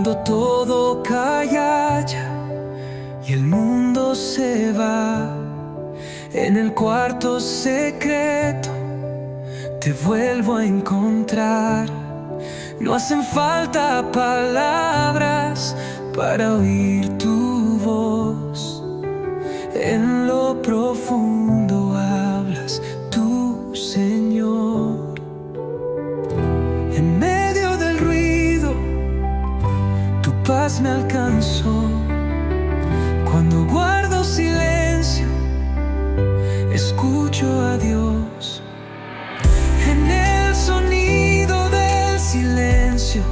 Cuando todo calla ya y el mundo se va, en el cuarto secreto te vuelvo a encontrar. No hacen falta palabras para oír tu voz. En lo profundo hablas tú, Señor. En medio del ruido, tu paz me alcanzó. Cuando guardo silencio, escucho a Dios. En el sonido del silencio,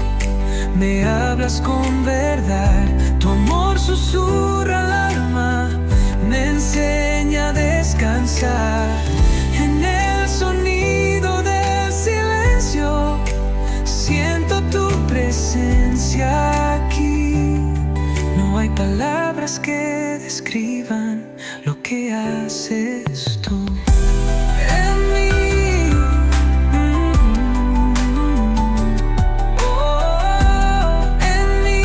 me hablas con verdad. Tu amor susurra al alma, me enseña a descansar. En el sonido del silencio, siento tu presencia aquí. No hay palabras que describan lo que haces tú en mí. Oh, en mí.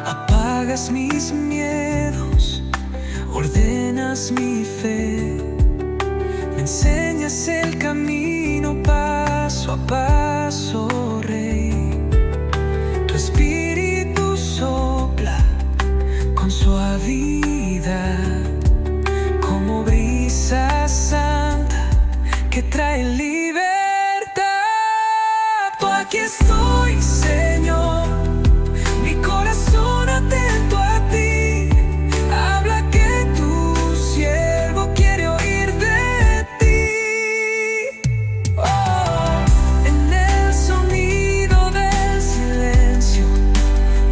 Apagas mis miedos, ordenas mi fe, me enseñas el camino paso a paso, Rey. Tu espíritu sopla con suavidad, como brisa santa que trae libertad. Tú aquí estoy, Señor, mi corazón atento a ti. Habla que tu siervo quiere oír de ti. Oh, en el sonido del silencio,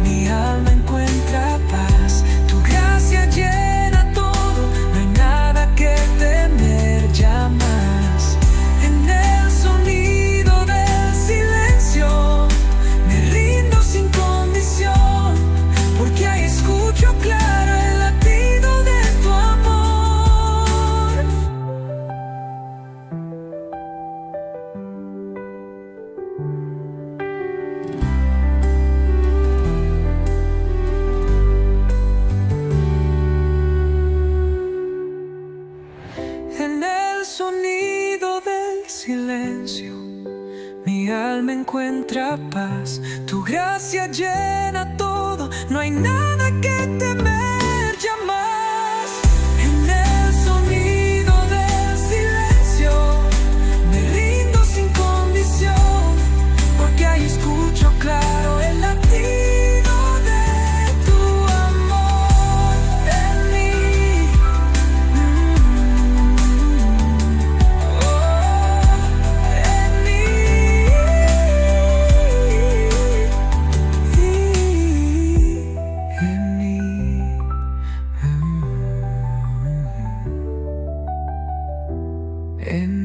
mi alma encuentra paz. Tu gracia llena todo, no hay nada que temer ya más. En el sonido del silencio, me rindo sin condición, porque ahí escucho claro el latido de tu amor. En el sonido del silencio, mi alma encuentra paz. Tu gracia llena todo, no hay nada que temer ya más. En el sonido del silencio, me rindo sin condición, porque ahí escucho claro el latido de tu amor en mí. En mí. En